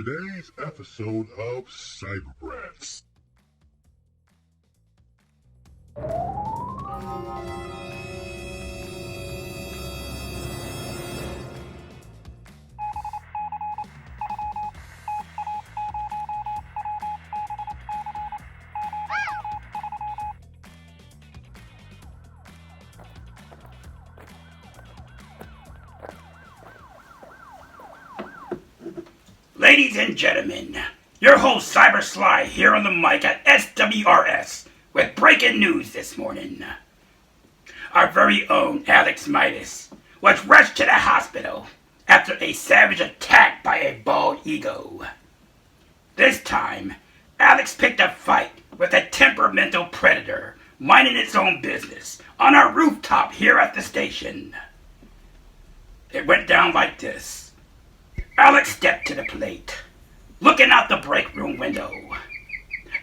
today's episode of Cyber Ladies and gentlemen, your host Cyber Sly here on the mic at SWRS with breaking news this morning. Our very own Alex Midas was rushed to the hospital after a savage attack by a bald ego. This time, Alex picked a fight with a temperamental predator minding its own business on our rooftop here at the station. It went down like this. Alex stepped to the plate, looking out the break room window.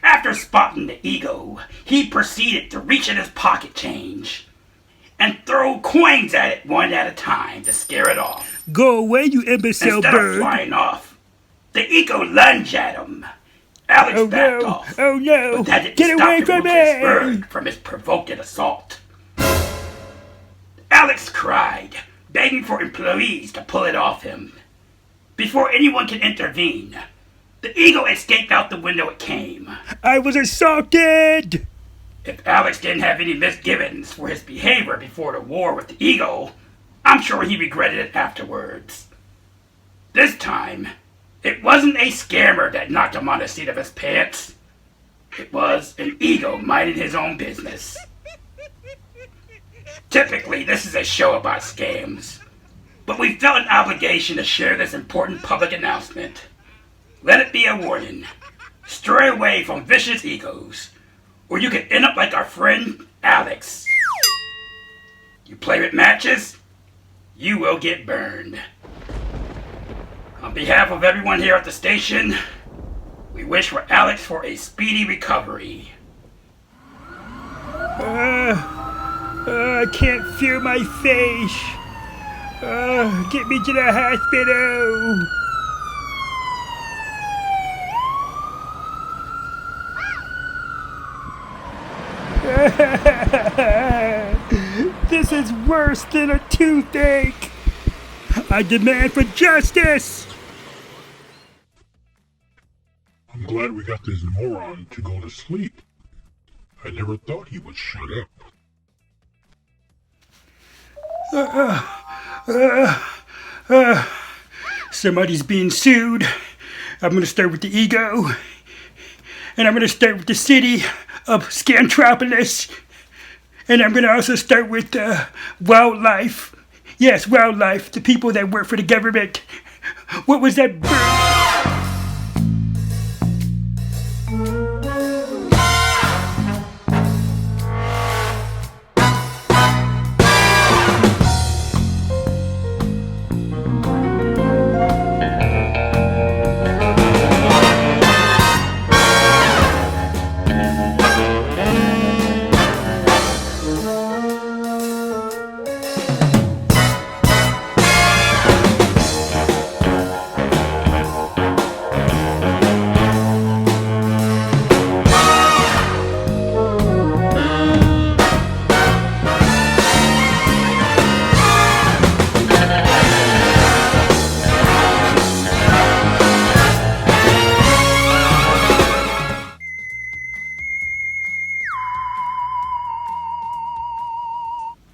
After spotting the ego, he proceeded to reach in his pocket change and throw coins at it one at a time to scare it off. Go away, you imbecile Instead bird. of flying off, the ego lunged at him. Alex backed off. Oh no! But that didn't Get stop away him from his me! bird from his provoked assault. Alex cried, begging for employees to pull it off him. Before anyone could intervene, the ego escaped out the window it came. I was assaulted! If Alex didn't have any misgivings for his behavior before the war with the ego, I'm sure he regretted it afterwards. This time, it wasn't a scammer that knocked him on the seat of his pants. It was an ego minding his own business. Typically, this is a show about scams. But we felt an obligation to share this important public announcement. Let it be a warning. Stray away from vicious egos, or you could end up like our friend Alex. You play with matches, you will get burned. On behalf of everyone here at the station, we wish for Alex for a speedy recovery. I can't feel my face. Get me to the hospital. This is worse than a toothache. I demand for justice. I'm glad we got this moron to go to sleep. I never thought he would shut up. Somebody's being sued. I'm gonna start with the ego. And I'm gonna start with the city of Scantropolis. And I'm gonna also start with wildlife. Yes, wildlife, the people that work for the government. What was that bird?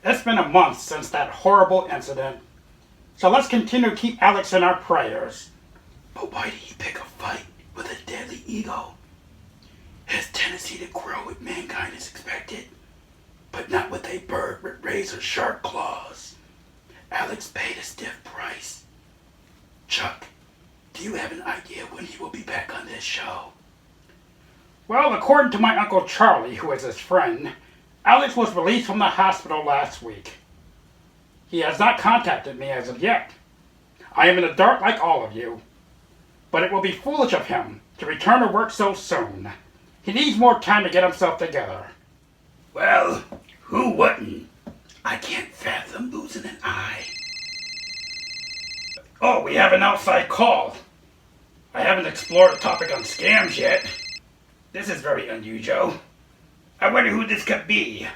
It's been a month since that horrible incident, so let's continue to keep Alex in our prayers. But why did he pick a fight with a deadly ego? His tendency to grow with mankind is expected, but not with a bird with razor-sharp claws. Alex paid a stiff price. Chuck, do you have an idea when he will be back on this show? Well, according to my Uncle Charlie, who is his friend, Alex was released from the hospital last week. He has not contacted me as of yet. I am in the dark like all of you. But it will be foolish of him to return to work so soon. He needs more time to get himself together. Well, who wouldn't? I can't fathom losing an eye. Oh, we have an outside call. I haven't explored the topic on scams yet. This is very unusual. I wonder who this could be.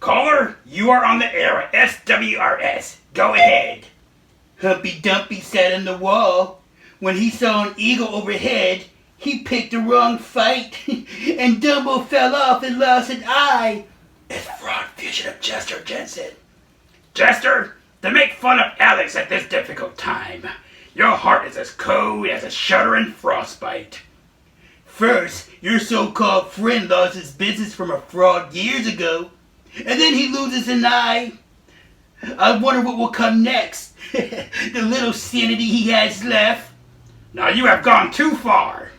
Caller, you are on the air at SWRS. Go ahead. Humpy Dumpy sat on the wall. When he saw an eagle overhead, he picked the wrong fight, and Dumbo fell off and lost an eye. It's fraud fugitive Jester Jensen. Jester, to make fun of Alex at this difficult time, your heart is as cold as a shuddering frostbite. First, your so-called friend lost his business from a fraud years ago, and then he loses an eye. I wonder what will come next. The little sanity he has left. Now you have gone too far.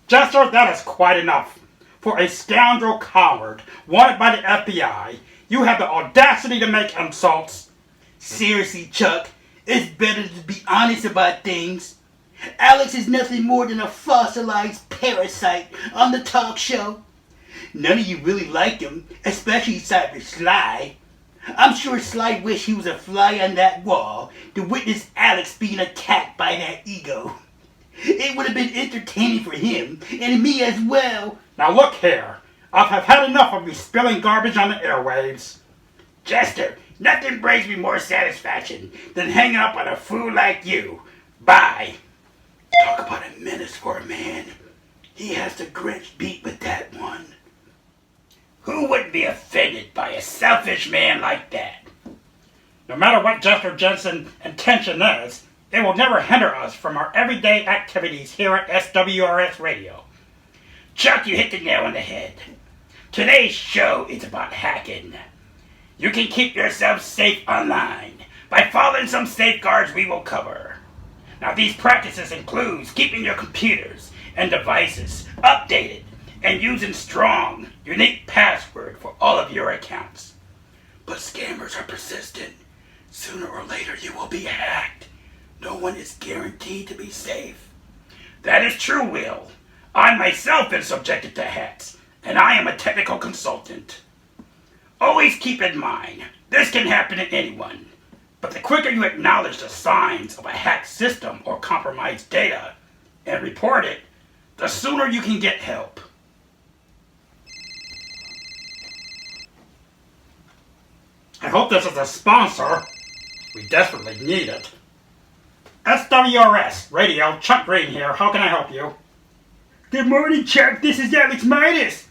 Jester, that is quite enough. For a scoundrel coward wanted by the FBI, you have the audacity to make insults. Seriously, Chuck, it's better to be honest about things. Alex is nothing more than a fossilized parasite on the talk show. None of you really like him, especially Cyber Sly. I'm sure Sly wished he was a fly on that wall to witness Alex being attacked by that ego. It would have been entertaining for him, and me as well. Now look here, I have had enough of you spilling garbage on the airwaves. Jester, nothing brings me more satisfaction than hanging up on a fool like you. Bye. Talk about a menace for a man. He has the Grinch beat with that one. Who wouldn't be offended by a selfish man like that? No matter what Jester Jensen's intention is, it will never hinder us from our everyday activities here at SWRS Radio. Chuck, you hit the nail on the head. Today's show is about hacking. You can keep yourself safe online by following some safeguards we will cover. Now, these practices include keeping your computers and devices updated and using strong, unique password for all of your accounts. But scammers are persistent. Sooner or later you will be hacked. No one is guaranteed to be safe. That is true, Will. I myself been subjected to hacks, and I am a technical consultant. Always keep in mind, this can happen to anyone. But the quicker you acknowledge the signs of a hacked system or compromised data and report it, the sooner you can get help. I hope this is a sponsor. We desperately need it. SWRS Radio, Chuck Green here. How can I help you? Good morning, Chuck. This is Alex Midas.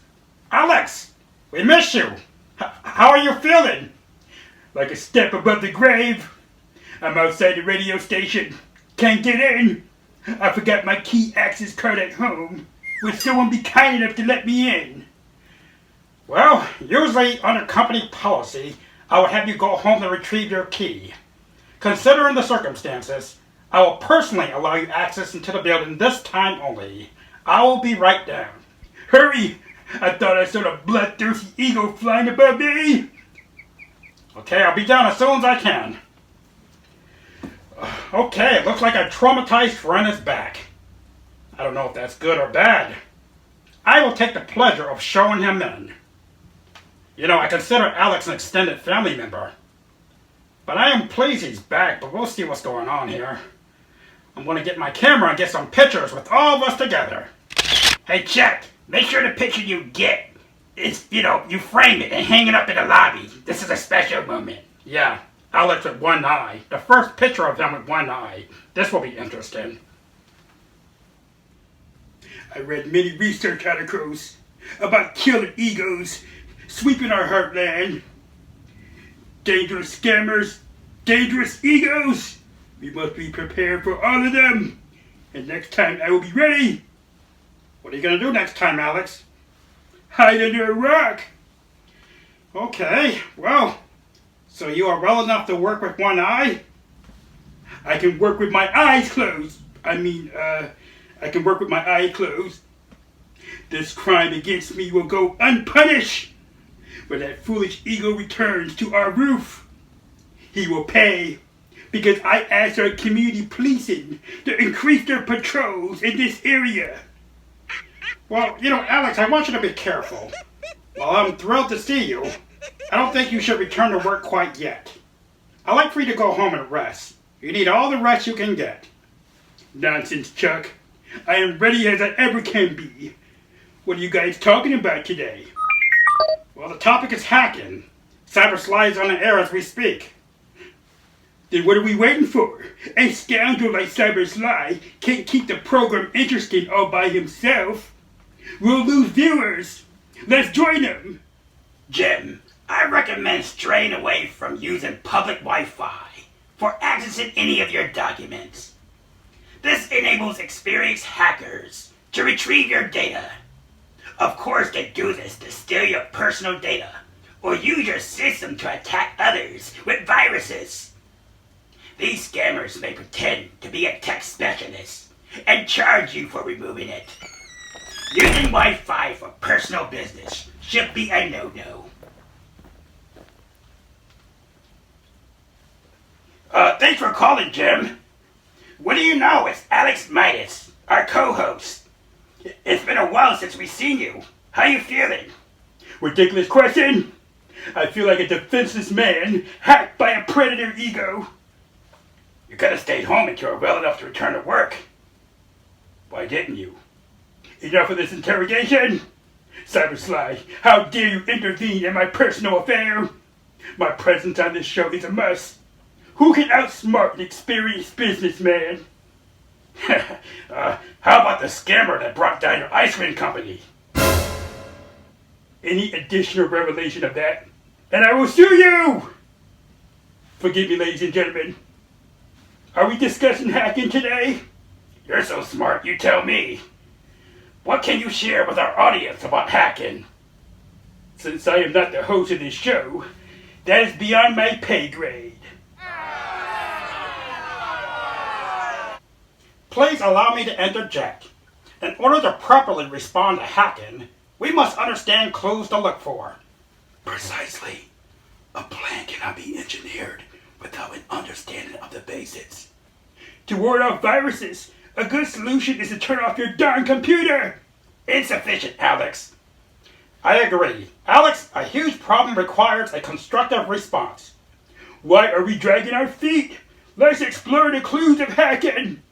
Alex, we miss you. How are you feeling? Like a step above the grave. I'm outside the radio station. Can't get in. I forgot my key access card at home. Would someone be kind enough to let me in? Well, usually under company policy, I would have you go home to retrieve your key. Considering the circumstances, I will personally allow you access into the building this time only. I will be right down. Hurry! I thought I saw a bloodthirsty eagle flying above me. Okay, I'll be down as soon as I can. Okay, it looks like a traumatized friend is back. I don't know if that's good or bad. I will take the pleasure of showing him in. You know, I consider Alex an extended family member. But I am pleased he's back, but we'll see what's going on here. I'm going to get my camera and get some pictures with all of us together. Hey, Chuck, make sure the picture you get is, you frame it and hang it up in the lobby. This is a special moment. Yeah, Alex with one eye. The first picture of him with one eye. This will be interesting. I read many research articles about killer egos sweeping our heartland. Dangerous scammers, dangerous egos. We must be prepared for all of them. And next time I will be ready. What are you going to do next time, Alex? Hide under a rock. Okay, well, so you are well enough to work with one eye? I can work with my eyes closed. I can work with my eye closed. This crime against me will go unpunished. When that foolish ego returns to our roof, he will pay. Because I asked our community policing to increase their patrols in this area. Well, Alex, I want you to be careful. While I'm thrilled to see you, I don't think you should return to work quite yet. I'd like for you to go home and rest. You need all the rest you can get. Nonsense, Chuck. I am ready as I ever can be. What are you guys talking about today? Well, the topic is hacking. Cyber Sly is on the air as we speak. Then what are we waiting for? A scoundrel like Cyber Sly can't keep the program interesting all by himself. We'll lose viewers. Let's join him. Jim, I recommend straying away from using public Wi-Fi for accessing any of your documents. This enables experienced hackers to retrieve your data. Of course, they do this to steal your personal data or use your system to attack others with viruses. These scammers may pretend to be a tech specialist and charge you for removing it. Using Wi-Fi for personal business should be a no-no. Thanks for calling, Jim. What do you know? It's Alex Midas, our co-host. It's been a while since we've seen you. How you feeling? Ridiculous question. I feel like a defenseless man hacked by a predator ego. You could have stayed home until you were well enough to return to work. Why didn't you? Enough of this interrogation. Cyber Sly, how dare you intervene in my personal affair? My presence on this show is a must. Who can outsmart an experienced businessman? How about the scammer that brought down your ice cream company? Any additional revelation of that, and I will sue you! Forgive me, ladies and gentlemen. Are we discussing hacking today? You're so smart, you tell me. What can you share with our audience about hacking? Since I am not the host of this show, that is beyond my pay grade. Please allow me to interject. In order to properly respond to hacking, we must understand clues to look for. Precisely. A plan cannot be engineered without an understanding of the basics. To ward off viruses, a good solution is to turn off your darn computer. Insufficient, Alex. I agree. Alex, a huge problem requires a constructive response. Why are we dragging our feet? Let's explore the clues of hacking.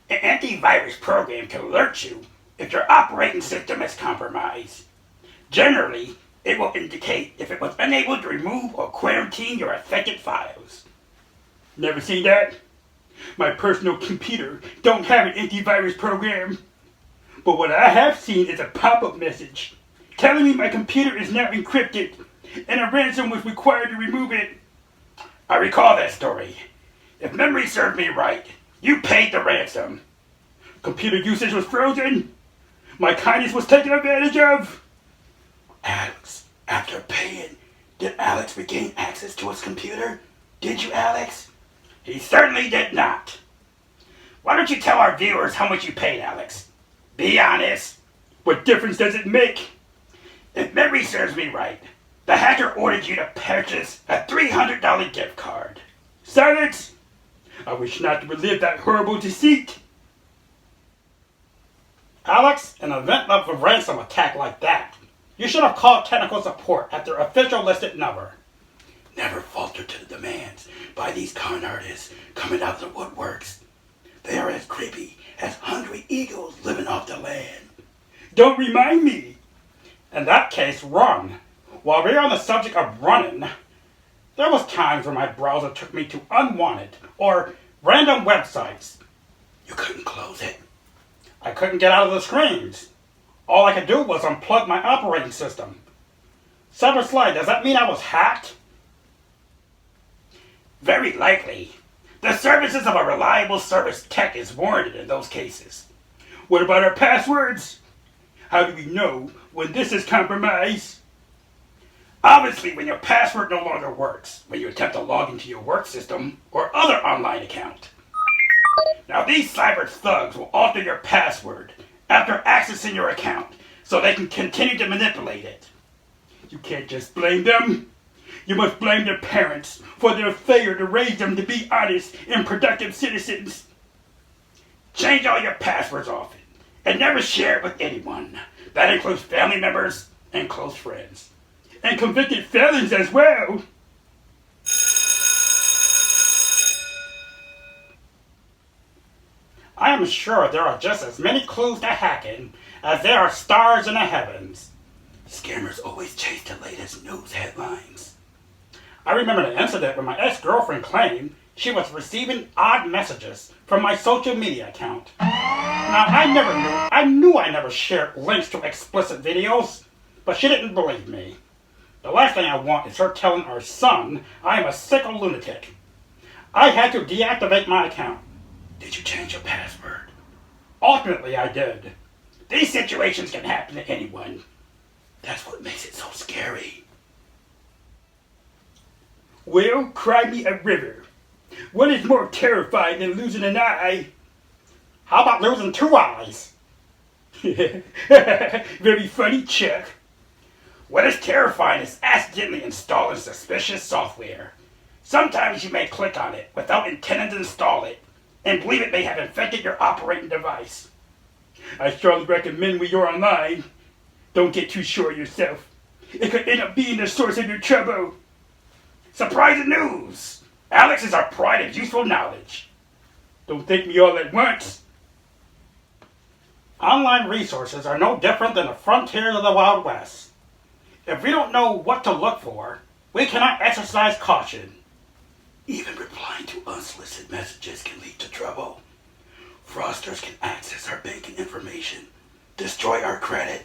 An antivirus program can alert you if your operating system is compromised. Generally, it will indicate if it was unable to remove or quarantine your affected files. Never seen that? My personal computer don't have an antivirus program. But what I have seen is a pop-up message telling me my computer is now encrypted and a ransom was required to remove it. I recall that story. If memory served me right, you paid the ransom. Computer usage was frozen. My kindness was taken advantage of. Alex, after paying, did Alex regain access to his computer? Did you, Alex? He certainly did not. Why don't you tell our viewers how much you paid, Alex? Be honest. What difference does it make? If memory serves me right, the hacker ordered you to purchase a $300 gift card. Silence! I wish not to relive that horrible deceit. Alex, in an event of a ransom attack like that, you should have called technical support at their official listed number. Never falter to the demands by these con artists coming out of the woodworks. They are as creepy as hungry eagles living off the land. Don't remind me. In that case, run. While we're on the subject of running, there was times when my browser took me to unwanted or random websites. You couldn't close it. I couldn't get out of the screens. All I could do was unplug my operating system. Cyber Sly, does that mean I was hacked? Very likely. The services of a reliable service tech is warranted in those cases. What about our passwords? How do we know when this is compromised? Obviously, when your password no longer works, when you attempt to log into your work system or other online account. Now, these cyber thugs will alter your password after accessing your account so they can continue to manipulate it. You can't just blame them. You must blame their parents for their failure to raise them to be honest and productive citizens. Change all your passwords often and never share it with anyone. That includes family members and close friends. And convicted felons as well. I I am sure there are just as many clues to hacking as there are stars in the heavens. Scammers always chase the latest news headlines. I remember the incident when my ex-girlfriend claimed she was receiving odd messages from my social media account. Now, I knew I never shared links to explicit videos, but she didn't believe me. The last thing I want is her telling our son I am a sicko lunatic. I had to deactivate my account. Did you change your password? Ultimately, I did. These situations can happen to anyone. That's what makes it so scary. Well, cry me a river. What is more terrifying than losing an eye? How about losing 2 eyes? Very funny, Chuck. What is terrifying is accidentally installing suspicious software. Sometimes you may click on it without intending to install it and believe it may have infected your operating device. I strongly recommend when you're online, don't get too sure of yourself. It could end up being the source of your trouble. Surprising news! Alex is our pride of useful knowledge. Don't thank me all at once. Online resources are no different than the frontiers of the Wild West. If we don't know what to look for, we cannot exercise caution. Even replying to unsolicited messages can lead to trouble. Fraudsters can access our banking information, destroy our credit.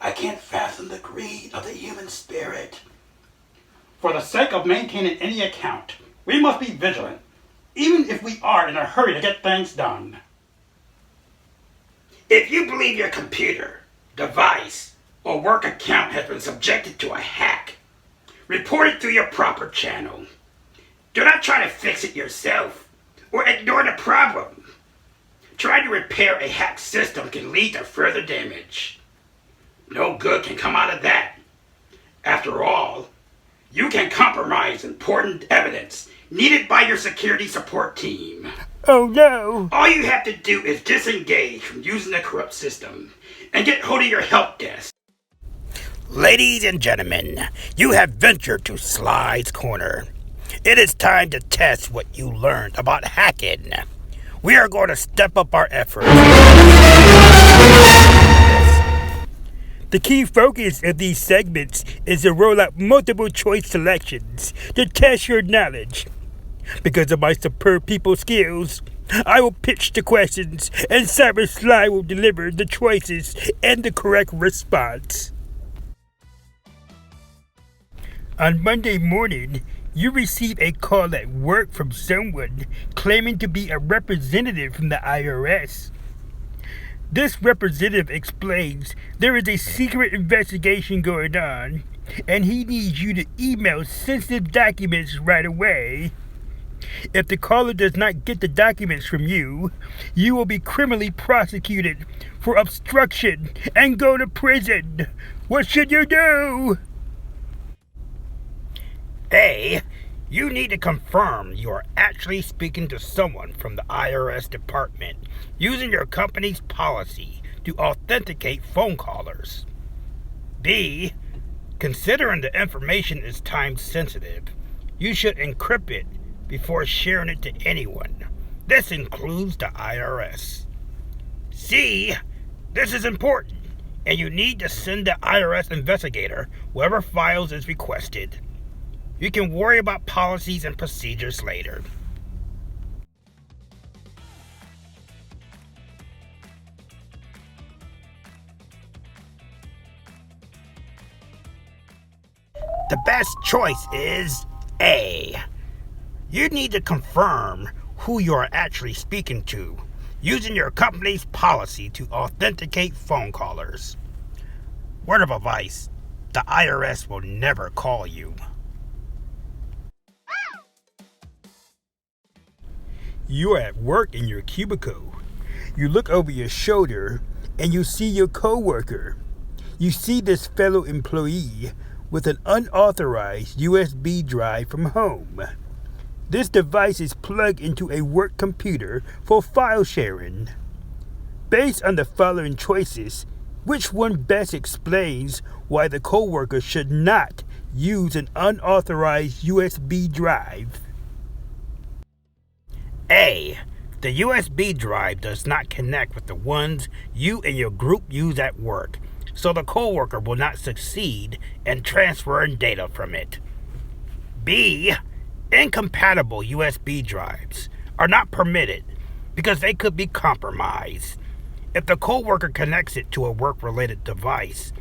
I can't fathom the greed of the human spirit. For the sake of maintaining any account, we must be vigilant, even if we are in a hurry to get things done. If you believe your computer, device, or work account has been subjected to a hack, report it through your proper channel. Do not try to fix it yourself or ignore the problem. Trying to repair a hacked system can lead to further damage. No good can come out of that. After all, you can compromise important evidence needed by your security support team. Oh no! All you have to do is disengage from using the corrupt system and get hold of your help desk. Ladies and gentlemen, you have ventured to Sly's Corner. It is time to test what you learned about hacking. We are going to step up our efforts. The key focus of these segments is to roll out multiple choice selections to test your knowledge. Because of my superb people skills, I will pitch the questions and Cyber Sly will deliver the choices and the correct response. On Monday morning, you receive a call at work from someone claiming to be a representative from the IRS. This representative explains there is a secret investigation going on, and he needs you to email sensitive documents right away. If the caller does not get the documents from you, you will be criminally prosecuted for obstruction and go to prison. What should you do? A, you need to confirm you are actually speaking to someone from the IRS department using your company's policy to authenticate phone callers. B, considering the information is time sensitive, you should encrypt it before sharing it to anyone. This includes the IRS. C, this is important, and you need to send the IRS investigator whatever files is requested. You can worry about policies and procedures later. The best choice is A. You need to confirm who you are actually speaking to, using your company's policy to authenticate phone callers. Word of advice, the IRS will never call you. You are at work in your cubicle. You look over your shoulder and you see your coworker. You see this fellow employee with an unauthorized USB drive from home. This device is plugged into a work computer for file sharing. Based on the following choices, which one best explains why the coworker should not use an unauthorized USB drive? A. The USB drive does not connect with the ones you and your group use at work, so the coworker will not succeed in transferring data from it. B. Incompatible USB drives are not permitted because they could be compromised. If the coworker connects it to a work-related device,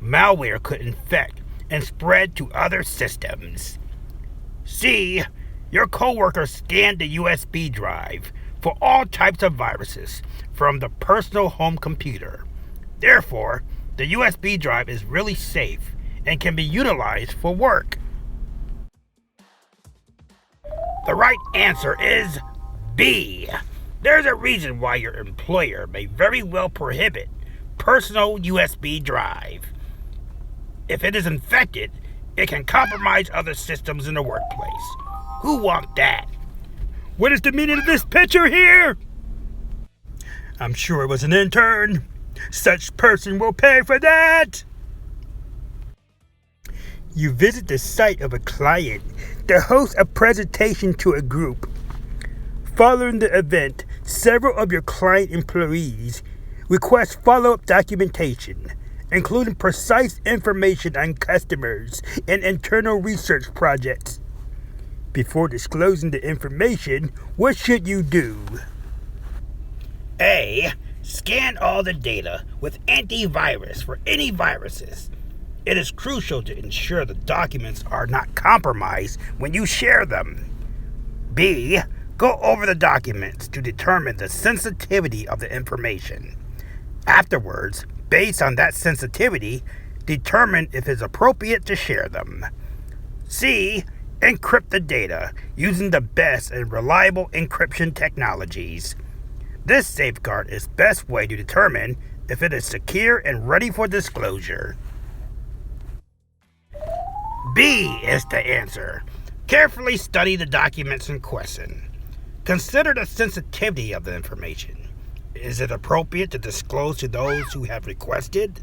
malware could infect and spread to other systems. C. Your coworker scanned the USB drive for all types of viruses from the personal home computer. Therefore, the USB drive is really safe and can be utilized for work. The right answer is B. There's a reason why your employer may very well prohibit personal USB drive. If it is infected, it can compromise other systems in the workplace. Who want that? What is the meaning of this picture here? I'm sure it was an intern. Such person will pay for that. You visit the site of a client to host a presentation to a group. Following the event, several of your client employees request follow-up documentation, including precise information on customers and internal research projects. Before disclosing the information, what should you do? A. Scan all the data with antivirus for any viruses. It is crucial to ensure the documents are not compromised when you share them. B. Go over the documents to determine the sensitivity of the information. Afterwards, based on that sensitivity, determine if it's appropriate to share them. C. Encrypt the data using the best and reliable encryption technologies. This safeguard is the best way to determine if it is secure and ready for disclosure. B is the answer. Carefully study the documents in question. Consider the sensitivity of the information. Is it appropriate to disclose to those who have requested?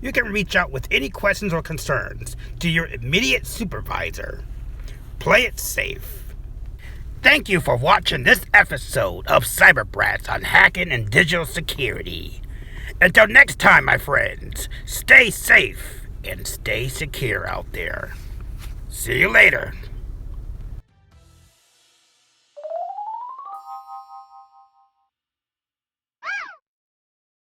You can reach out with any questions or concerns to your immediate supervisor. Play it safe. Thank you for watching this episode of Cyber Brats on hacking and digital security. Until next time, my friends, stay safe and stay secure out there. See you later.